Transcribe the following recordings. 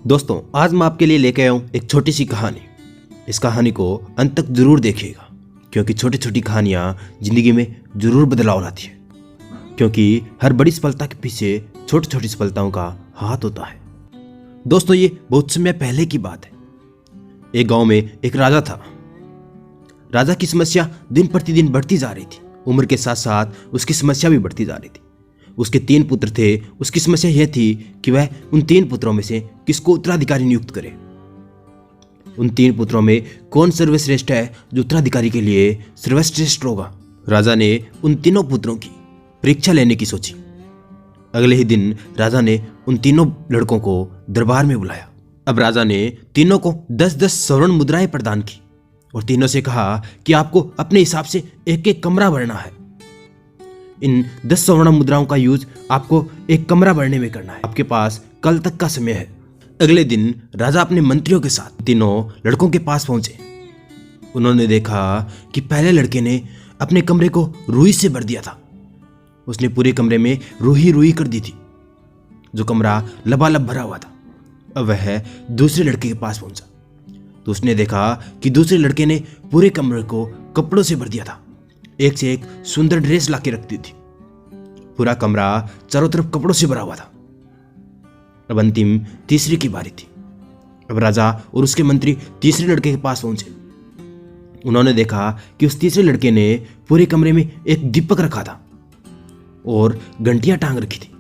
दोस्तों, आज मैं आपके लिए लेके आया हूँ एक छोटी सी कहानी। इस कहानी को अंत तक जरूर देखिएगा, क्योंकि छोटी छोटी कहानियाँ जिंदगी में जरूर बदलाव लाती है। क्योंकि हर बड़ी सफलता के पीछे छोटी छोटी सफलताओं का हाथ होता है। दोस्तों, ये बहुत समय पहले की बात है। एक गांव में एक राजा था। राजा की समस्या दिन प्रतिदिन बढ़ती जा रही थी। उम्र के साथ साथ उसकी समस्या भी बढ़ती जा रही थी। उसके 3 पुत्र थे। उसकी समस्या यह थी कि वह उन 3 पुत्रों में से किसको उत्तराधिकारी नियुक्त करे। उन 3 पुत्रों में कौन सर्वश्रेष्ठ है जो उत्तराधिकारी के लिए सर्वश्रेष्ठ होगा। राजा ने उन तीनों पुत्रों की परीक्षा लेने की सोची। अगले ही दिन राजा ने उन तीनों लड़कों को दरबार में बुलाया। अब राजा ने तीनों को 10-10 स्वर्ण मुद्राएं प्रदान की और तीनों से कहा कि आपको अपने हिसाब से एक एक कमरा भरना है। इन 10 स्वर्ण मुद्राओं का यूज आपको एक कमरा भरने में करना है। आपके पास कल तक का समय है। अगले दिन राजा अपने मंत्रियों के साथ तीनों लड़कों के पास पहुंचे। उन्होंने देखा कि पहले लड़के ने अपने कमरे को रुई से भर दिया था। उसने पूरे कमरे में रुई रुई कर दी थी, जो कमरा लबालब भरा हुआ था। अब वह दूसरे लड़के के पास पहुंचा तो उसने देखा कि दूसरे लड़के ने पूरे कमरे को कपड़ों से भर दिया था। एक से एक सुंदर ड्रेस लाके रख दी थी। पूरा कमरा चारों तरफ कपड़ों से भरा हुआ था। अब अंतिम तीसरे की बारी थी। अब राजा और उसके मंत्री तीसरे लड़के के पास पहुंचे। उन्होंने देखा कि उस तीसरे लड़के ने पूरे कमरे में एक दीपक रखा था और घंटियां टांग रखी थी।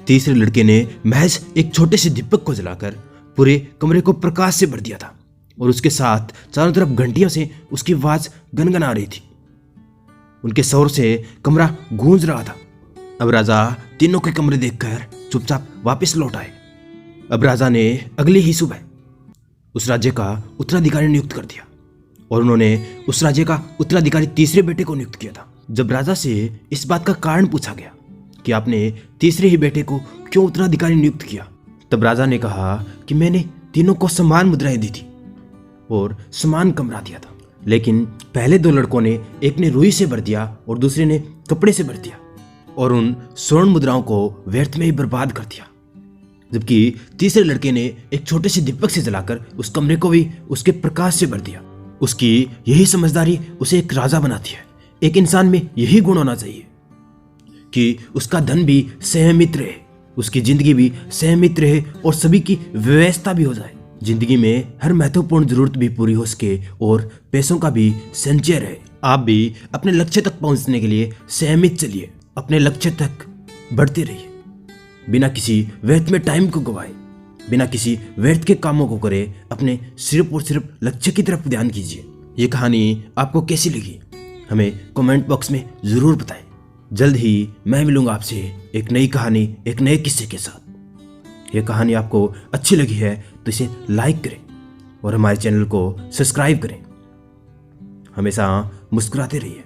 तीसरे लड़के ने महज एक छोटे से दीपक को जलाकर पूरे कमरे को प्रकाश से भर दिया था और उसके साथ चारों तरफ घंटियों से उसकी आवाज गनगना रही थी। उनके शोर से कमरा गूंज रहा था। अब राजा तीनों के कमरे देखकर चुपचाप वापस लौट आए। अब राजा ने अगली ही सुबह उस राज्य का उत्तराधिकारी नियुक्त कर दिया और उन्होंने उस राज्य का उत्तराधिकारी तीसरे बेटे को नियुक्त किया था। जब राजा से इस बात का कारण पूछा गया कि आपने तीसरे ही बेटे को क्यों उत्तराधिकारी नियुक्त किया, तब राजा ने कहा कि मैंने तीनों को समान मुद्राएं दी थी और समान कमरा दिया था, लेकिन पहले 2 लड़कों ने, एक ने रुई से भर दिया और दूसरे ने कपड़े से भर दिया और उन स्वर्ण मुद्राओं को व्यर्थ में ही बर्बाद कर दिया। जबकि तीसरे लड़के ने एक छोटे से दीपक से जलाकर उस कमरे को भी उसके प्रकाश से भर दिया। उसकी यही समझदारी उसे एक राजा बनाती है। एक इंसान में यही गुण होना चाहिए कि उसका धन भी संयमित रहे, उसकी जिंदगी भी संयमित रहे और सभी की व्यवस्था भी हो जाए। जिंदगी में हर महत्वपूर्ण जरूरत भी पूरी हो सके और पैसों का भी संचय रहे। आप भी अपने लक्ष्य तक पहुंचने के लिए संयमित चलिए। अपने लक्ष्य तक बढ़ते रहिए, बिना किसी व्यर्थ में टाइम को गवाए, बिना किसी व्यर्थ के कामों को करे। अपने सिर्फ और सिर्फ लक्ष्य की तरफ ध्यान कीजिए। ये कहानी आपको कैसी लगी हमें कमेंट बॉक्स में जरूर बताएं। जल्द ही मैं मिलूंगा आपसे एक नई कहानी, एक नए किस्से के साथ। यह कहानी आपको अच्छी लगी है तो इसे लाइक करें और हमारे चैनल को सब्सक्राइब करें। हमेशा मुस्कुराते रहिए।